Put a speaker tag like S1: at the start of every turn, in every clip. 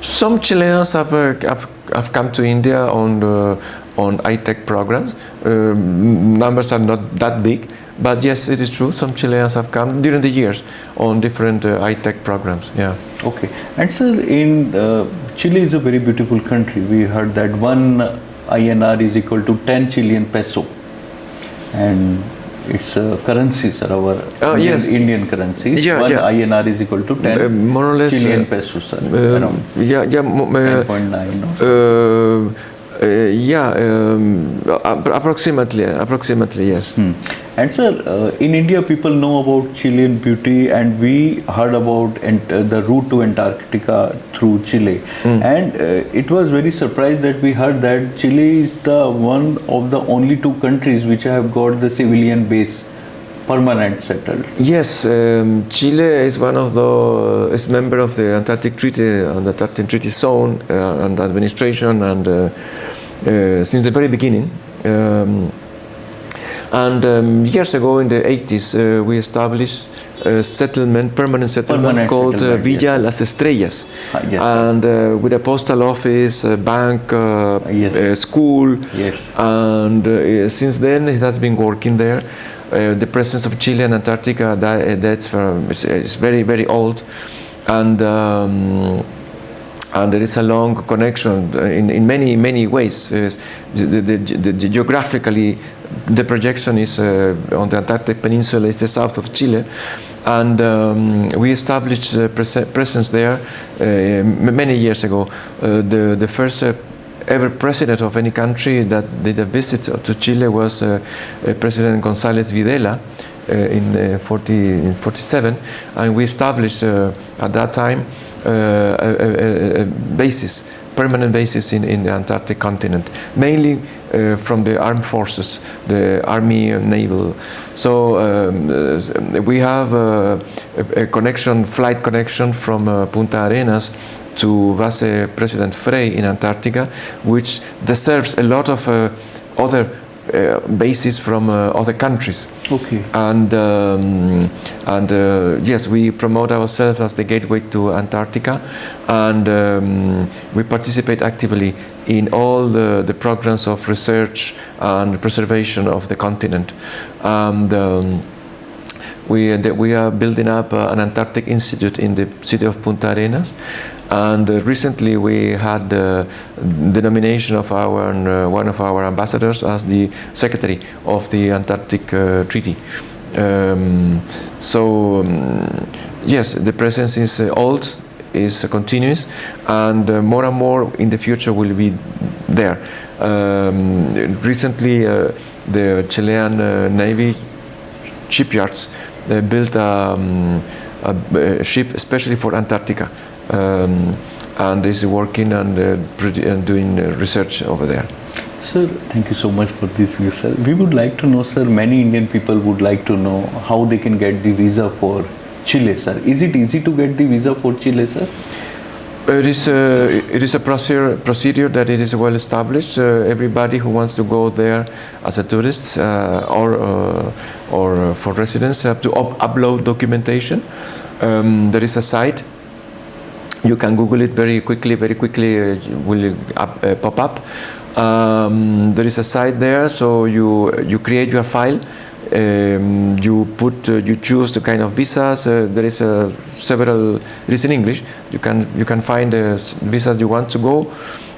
S1: Some Chileans have come to India on high-tech programs. Numbers are not that big, but yes, it is true. Some Chileans have come during the years on different high-tech programs. Yeah.
S2: Okay. And sir, in Chile is a very beautiful country. We heard that 1 INR is equal to 10 Chilean peso, and it's a currency, sir, our Indian currency.
S1: Yeah,
S2: 1 INR is equal to 10
S1: more or less,
S2: Chilean pesos, sir. Around 10.9, no?
S1: Approximately, yes.
S2: And sir, in India, people know about Chilean beauty, and we heard about the route to Antarctica through Chile. And it was very surprised that we heard that Chile is the one of the only 2 countries which have got the civilian base permanent settled.
S1: Yes, Chile is one of is member of the Antarctic Treaty, and the Antarctic Treaty Zone and administration, and since the very beginning. Years ago, in the 80s, we established a permanent settlement called Villa Las Estrellas, and with a postal office, a bank, school, and since then it has been working there. The presence of Chile and Antarctica is very, very old, and there is a long connection in many ways. Geographically, the projection is on the Antarctic Peninsula, is the south of Chile, and we established a presence there many years ago. The first ever president of any country that did a visit to Chile was President González Videla in 47, and we established at that time a permanent basis in the Antarctic continent, mainly from the armed forces, the army and naval. So we have a flight connection from Punta Arenas to Base President Frey in Antarctica, which deserves a lot of other bases from other countries.
S2: Okay.
S1: And yes, we promote ourselves as the gateway to Antarctica, and we participate actively in all the programs of research and preservation of the continent. And we are building up an Antarctic Institute in the city of Punta Arenas, and recently we had the nomination of one of our ambassadors as the secretary of the Antarctic Treaty. Yes, the presence is old, is continuous, and more in the future will be there. Recently, the Chilean Navy shipyards built a ship especially for Antarctica, and is working and doing research over there.
S2: Sir, thank you so much for this view, sir. We would like to know, sir, many Indian people would like to know how they can get the visa for Chile, sir. Is it easy to get the visa for Chile, sir?
S1: It is a procedure that it is well established. Everybody who wants to go there as a tourist or for residents have to upload documentation. There is a site. You can Google it very quickly. Will pop up. There is a site there, so you create your file. You choose the kind of visas. There is several. It is in English. You can find the visas you want to go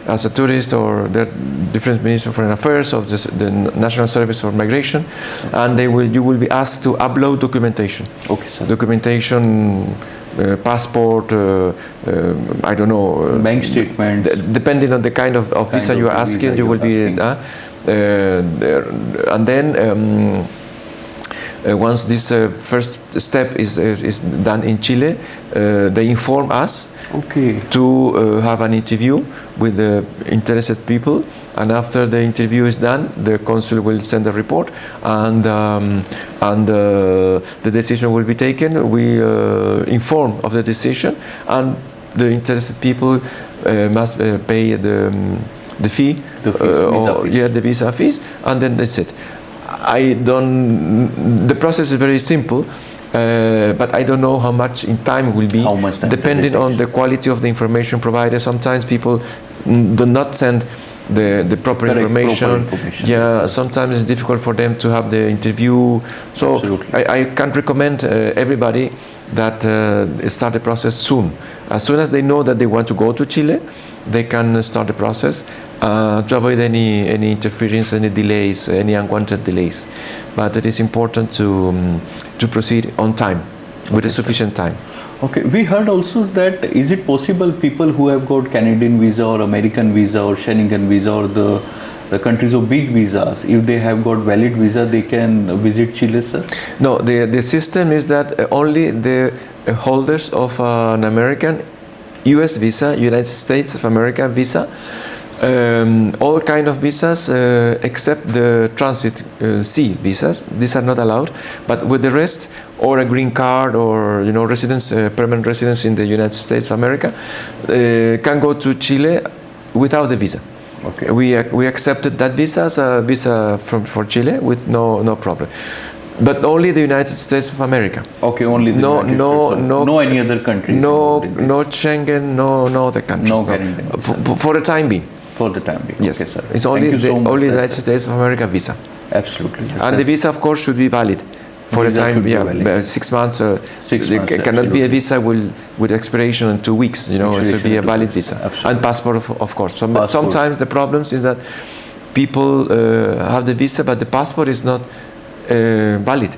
S1: as a tourist, or the different Ministry of Foreign Affairs, or the National Service for Migration, and you will be asked to upload documentation.
S2: Okay, sir.
S1: Documentation. Passport, I don't know.
S2: Bank statement.
S1: Depending on the kind of visa you are asking, you will be. And then once this first step is done in Chile, they inform us to have an interview with the interested people, and after the interview is done, the consul will send a report, and the decision will be taken. We inform of the decision, and the interested people must pay the fee, the visa fees, and then that's it. The process is very simple. but I don't know how much in time will be,
S2: How much time does it
S1: depending on
S2: take?
S1: the quality of the information provided. Sometimes people do not send the proper
S2: Correct,
S1: information.
S2: proper information.
S1: Yeah, sometimes it's difficult for them to have the interview. So
S2: Absolutely.
S1: I can't recommend everybody that start the process soon. As soon as they know that they want to go to Chile, they can start the process to avoid any interference, any delays, any unwanted delays. But it is important to proceed on time, with a sufficient time.
S2: Okay, we heard also that is it possible people who have got Canadian visa or American visa or Schengen visa or the countries of big visas, if they have got valid visa, they can visit Chile, sir?
S1: No, the system is that only the holders of an American US visa, United States of America visa, all kind of visas except the transit C visas, these are not allowed. But with the rest, or a green card, or residence, permanent residence in the United States of America, can go to Chile without the visa.
S2: Okay.
S1: We accepted that visa as a visa for Chile with no problem. But only the United States of America.
S2: Okay, only the United States. No any other countries.
S1: No,
S2: involved in this.
S1: no Schengen, no other countries.
S2: No Canadian visa.
S1: For the time being.
S2: For the time being.
S1: Yes.
S2: Okay, sir.
S1: It's
S2: Thank
S1: only
S2: you so much,
S1: only the
S2: sir.
S1: United States of America visa.
S2: Absolutely. yes,
S1: And
S2: sir.
S1: the visa, of course, should be valid for the
S2: Visa
S1: time.
S2: should be
S1: Yeah,
S2: valid.
S1: 6 months.
S2: 6
S1: It
S2: months,
S1: cannot be a
S2: absolutely.
S1: visa with expiration in 2 weeks. It should
S2: Expiration
S1: be a
S2: in 2
S1: valid
S2: weeks.
S1: visa.
S2: Absolutely.
S1: And passport, of course.
S2: Passport.
S1: Sometimes the problems is that people have the visa, but the passport is not valid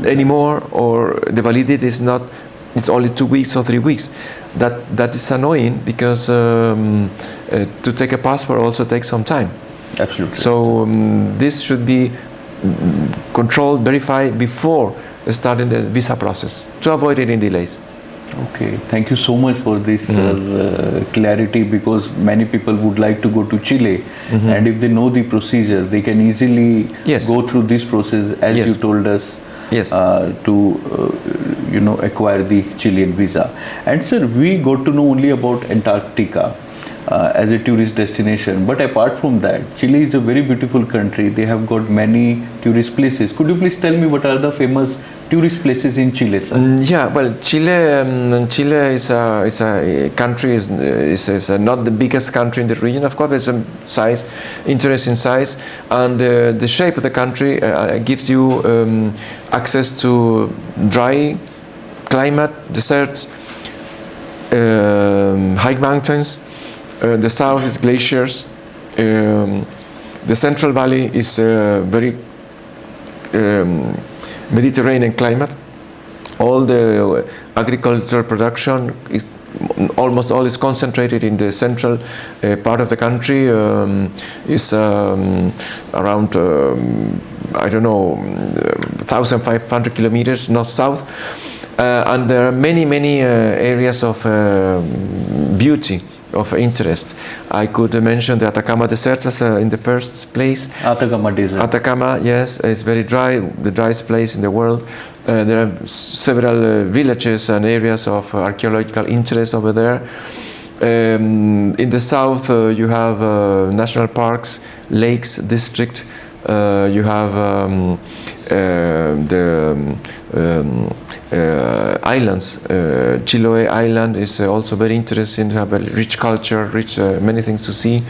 S1: anymore, or the validity is not. It's only 2 weeks or 3 weeks. That is annoying, because to take a passport also takes some time.
S2: Absolutely.
S1: So this should be controlled, verified before starting the visa process to avoid any delays.
S2: Okay, thank you so much for this clarity, because many people would like to go to Chile, and if they know the procedure, they can easily
S1: Yes.
S2: go through this process as
S1: Yes.
S2: you told us.
S1: Yes.
S2: To acquire the Chilean visa. And sir, we got to know only about Antarctica as a tourist destination, but apart from that, Chile is a very beautiful country. They have got many tourist places. Could you please tell me what are the famous tourist places in Chile, sir?
S1: Yeah, well, Chile is a country, is not the biggest country in the region. Of course, it's a size, interesting size, and the shape of the country gives you access to dry climate, deserts, high mountains. The south is glaciers. The Central Valley is very Mediterranean climate. All the agricultural production is almost all is concentrated in the central part of the country. Is around I don't know 1,500 kilometers north-south, and there are many areas of beauty, of interest. I could mention the Atacama Desert as in the first place.
S2: Atacama Desert.
S1: Atacama, yes, it's very dry, the driest place in the world. There are several villages and areas of archaeological interest over there. In the south, you have national parks, lakes district. You have the islands. Chiloé Island is also very interesting. Have a rich culture, rich many things to see.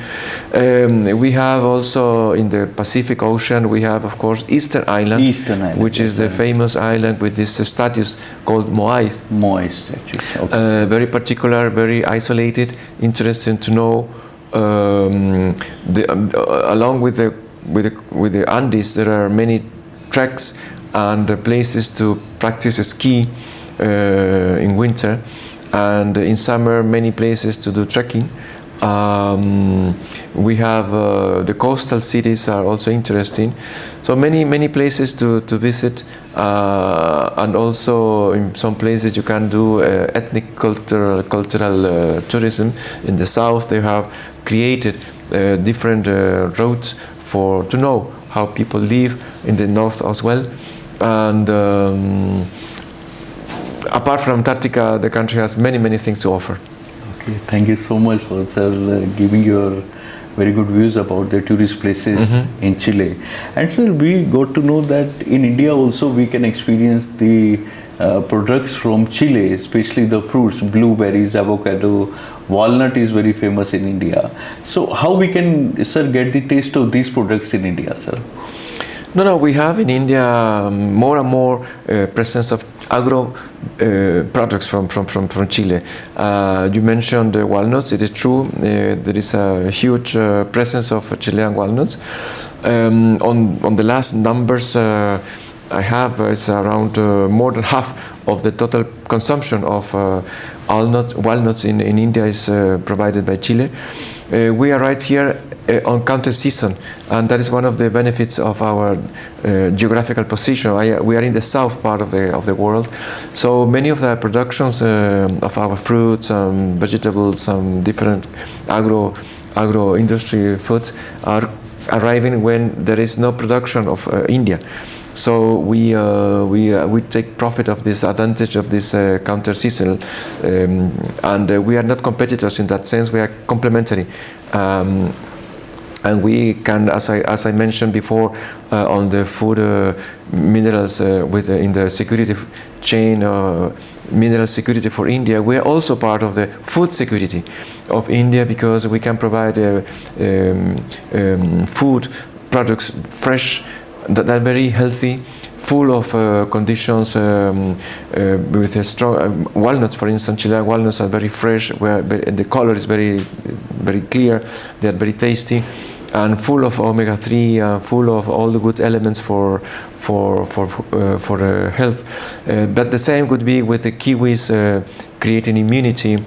S1: We have also in the Pacific Ocean. We have, of course, Eastern Island, which is the famous island with this statues called Moais.
S2: Moai statues. Okay.
S1: Very particular, very isolated. Interesting to know. Along with the Andes, there are many treks and places to practice ski in winter, and in summer many places to do trekking. We have the coastal cities are also interesting, so many places to visit, and also in some places you can do ethnic cultural tourism. In the south they have created different routes to know how people live in the north as well. And apart from Antarctica, the country has many things to offer.
S2: Okay, thank you so much for sir giving your very good views about the tourist places in Chile. And sir, we got to know that in India also we can experience the products from Chile, especially the fruits, blueberries, avocado, walnut is very famous in India. So how we can, sir, get the taste of these products in India, sir?
S1: No, we have in India more and more presence of agro products from Chile. You mentioned walnuts. It is true. There is a huge presence of Chilean walnuts. On the last numbers I have, it's around more than half of the total consumption of walnuts in India is provided by Chile. We are right here on counter season, and that is one of the benefits of our geographical position. We are in the south part of the world, so many of the productions of our fruits, vegetables, different agro industry foods are arriving when there is no production of India. So we take profit of this advantage of this counter season, and we are not competitors in that sense. We are complementary. And we can, as I mentioned before, on the food minerals in the security chain, mineral security for India, we are also part of the food security of India, because we can provide food products fresh, that are very healthy, full of conditions, with a strong walnuts. For instance, Chilean walnuts are very fresh, where the color is very clear. They are very tasty, and full of omega-3, full of all the good elements for health. But the same could be with the kiwis, creating immunity,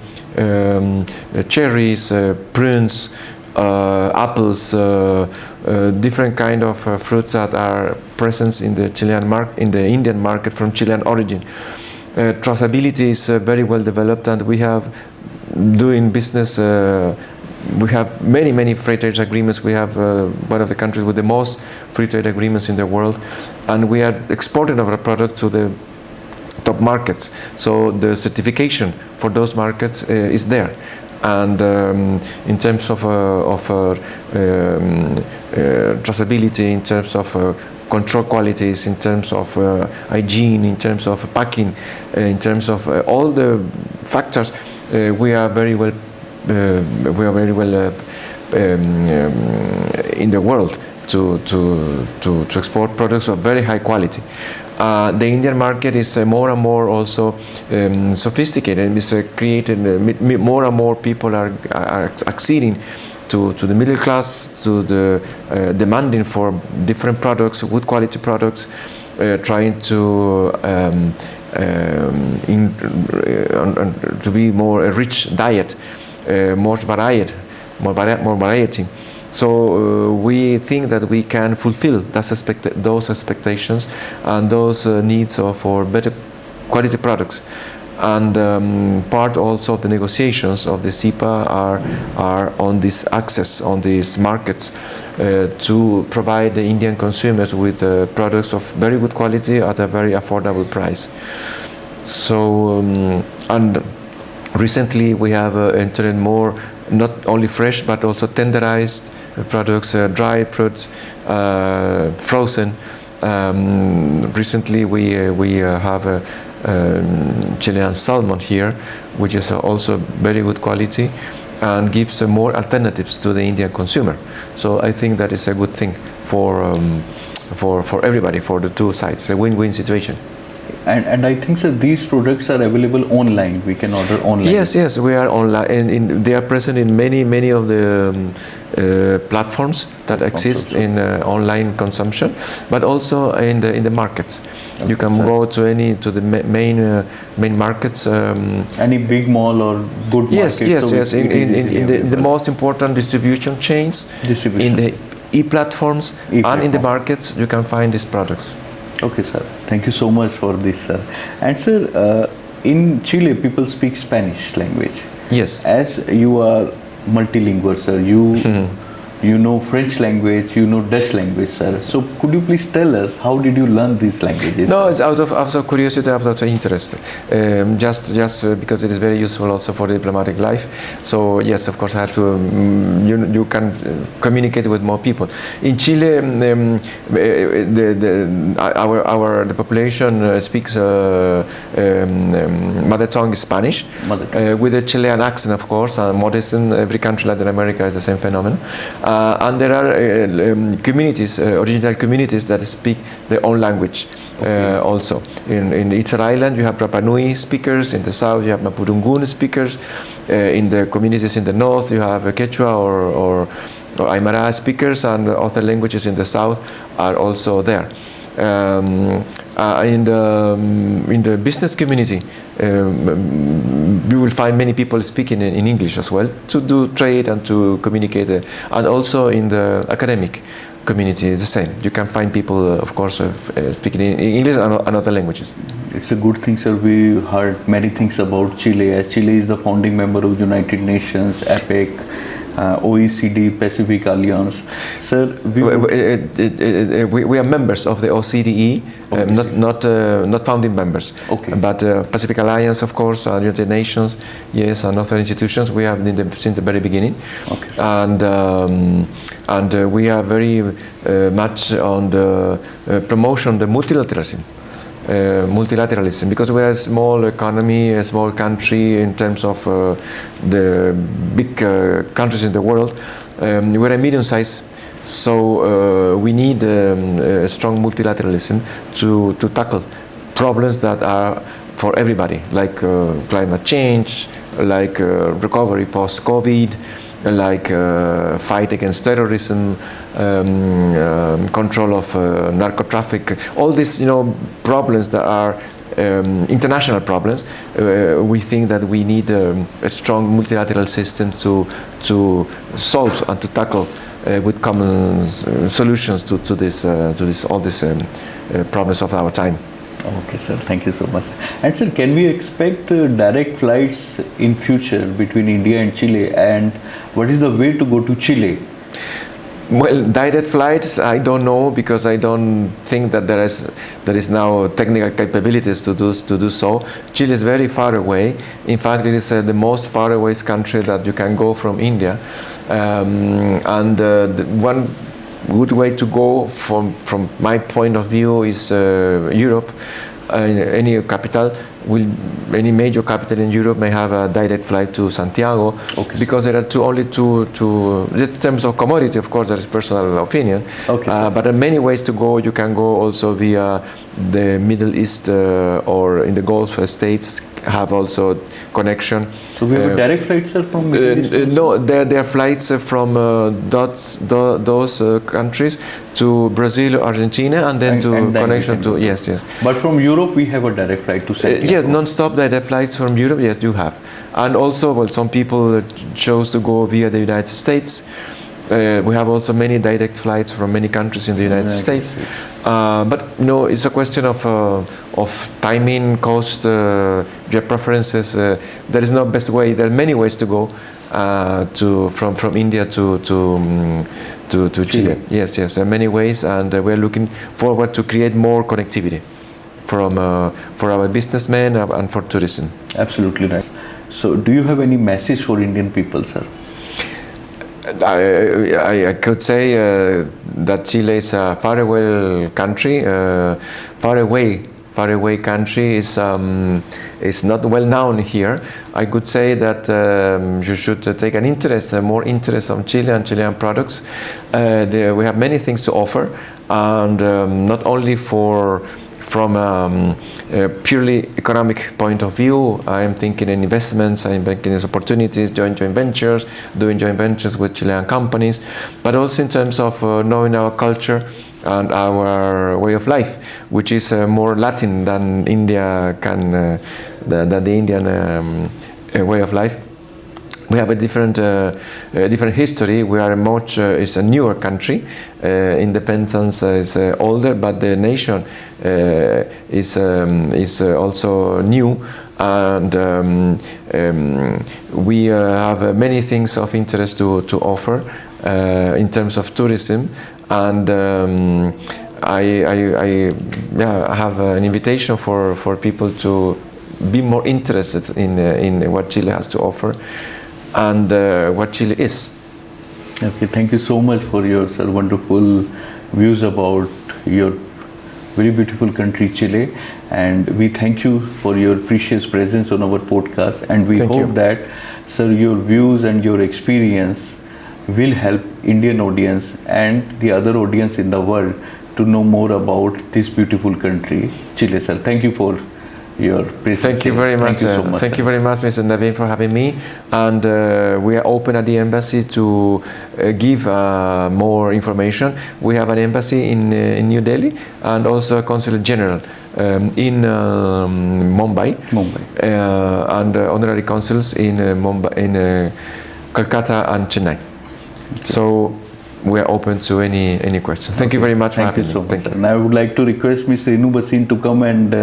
S1: cherries, prunes, apples, different kind of fruits that are present in the Indian market from Chilean origin. Traceability is very well developed, and we have doing business. We have many free trade agreements. We have one of the countries with the most free trade agreements in the world, and we are exporting our product to the top markets. So the certification for those markets is there. And in terms of traceability, in terms of control qualities, in terms of hygiene, in terms of packing, in terms of all the factors, we are very well in the world to export products of very high quality. The Indian market is more and more also sophisticated, and is created. More and more people are acceding to the middle class, to the demanding for different products, good quality products, trying to be more a rich diet, more variety. So we think that we can fulfill those expectations and those needs for better quality products. And part also of the negotiations of the CEPA are on this access, on these markets, to provide the Indian consumers with products of very good quality at a very affordable price. So, and recently we have entered more, not only fresh but also tenderized products, dry fruits, frozen. Recently we have Chilean salmon here, which is also very good quality and gives more alternatives to the Indian consumer. So I think that is a good thing for everybody, for the two sides, a win-win situation.
S2: And I think, sir, these products are available online. We can order online.
S1: Yes, we are online, and they are present in many of the platforms that exist in online consumption, but also in the markets. Okay, you can go to the main markets.
S2: Any big mall or good market?
S1: Yes. In the most important distribution chains, in the e-platforms, and in the markets, you can find these products.
S2: Okay, sir. Thank you so much for this, sir. And sir, in Chile, people speak Spanish language.
S1: Yes.
S2: As you are multilingual, sir, you you know French language, you know Dutch language, sir. So could you please tell us how did you learn these languages?
S1: No, it's out of curiosity, out of interest. Just because it is very useful also for the diplomatic life. So yes, of course, I have to. You can communicate with more people. In Chile, the population speaks mother tongue is Spanish, with a Chilean accent, of course. Modern, every country in Latin America is the same phenomenon. And there are communities, original communities that speak their own language. Also, in Easter Island, you have Rapa Nui speakers. In the south, you have Mapudungun speakers. In the communities in the north, you have Quechua or Aymara speakers, and other languages in the south are also there. In the business community, you will find many people speaking in English as well to do trade and to communicate, and also in the academic community it's the same. You can find people, of course, speaking in English and other languages.
S2: It's a good thing, sir. We heard many things about Chile, as Chile is the founding member of United Nations, APEC, OECD, Pacific Alliance. Sir,
S1: we are members of the OCDE, not founding members.
S2: Okay.
S1: But Pacific Alliance, of course, United Nations, yes, and other institutions we have since the very beginning.
S2: Okay.
S1: And we are very much on the promotion of the multilateralism. Because we are a small economy, a small country in terms of the big countries in the world. We're a medium size, so we need a strong multilateralism to tackle problems that are for everybody, like climate change, like recovery post-COVID, like fight against terrorism, control of narco-traffic, all these problems that are international problems. We think that we need a strong multilateral system to solve and to tackle with common solutions to all these problems of our time.
S2: Okay, sir. Thank you so much. And sir, can we expect direct flights in future between India and Chile? And what is the way to go to Chile?
S1: Well, direct flights, I don't know, because I don't think that there is now technical capabilities to do so. Chile is very far away. In fact, it is the most far away country that you can go from India. One good way to go from my point of view is Europe. Any major capital in Europe may have a direct flight to Santiago, okay, because there are only two. In terms of commodity, of course, that is personal opinion.
S2: Okay,
S1: but there are many ways to go. You can go also via the Middle East or in the Gulf states. Have also connection.
S2: So we have a direct flight, sir, from Middle East?
S1: No, there are flights from those countries to Brazil, Argentina, and then connection to yes.
S2: But from Europe, we have a direct flight to Santiago.
S1: Yes, non-stop direct flights from Europe. Yes, you have, and also, well, some people chose to go via the United States. We have also many direct flights from many countries in the United States, but it's a question of timing, cost, your preferences. There is no best way. There are many ways to go from India to Chile. Yes, there are many ways, and we're looking forward to create more connectivity for our businessmen and for tourism.
S2: Absolutely right. So, do you have any message for Indian people, sir?
S1: I could say that Chile is a faraway country. Faraway country is not well known here. I could say that you should take an interest, more interest on Chile and Chilean products. We have many things to offer, and not only from a purely economic point of view. I am thinking in investments, I am thinking in opportunities, joint ventures, doing joint ventures with Chilean companies, but also in terms of knowing our culture and our way of life, which is more Latin than India than the Indian way of life. We have a different history. We are much it's a newer country. Independence is older, but the nation is also new, and we have many things of interest to offer in terms of tourism, and I have an invitation for people to be more interested in what Chile has to offer and what Chile is.
S2: Okay, thank you so much for your wonderful views about your very beautiful country Chile, and we thank you for your precious presence on our podcast, and we hope that, sir, your views and your experience will help Indian audience and the other audience in the world to know more about this beautiful country Chile, sir. Thank you for your presence.
S1: Thank you very much.
S2: Thank you so much.
S1: Thank you very much, Mr. Naveen, for having me. And we are open at the embassy to give more information. We have an embassy in New Delhi and also a consulate general in Mumbai. And honorary consuls in Mumbai, in Kolkata and Chennai. So we are open to any questions. Thank you very much for having me.
S2: Thank you so much, sir. And I would like to request Mr. Naveen Bhasin to come and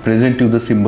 S2: present you the symbol.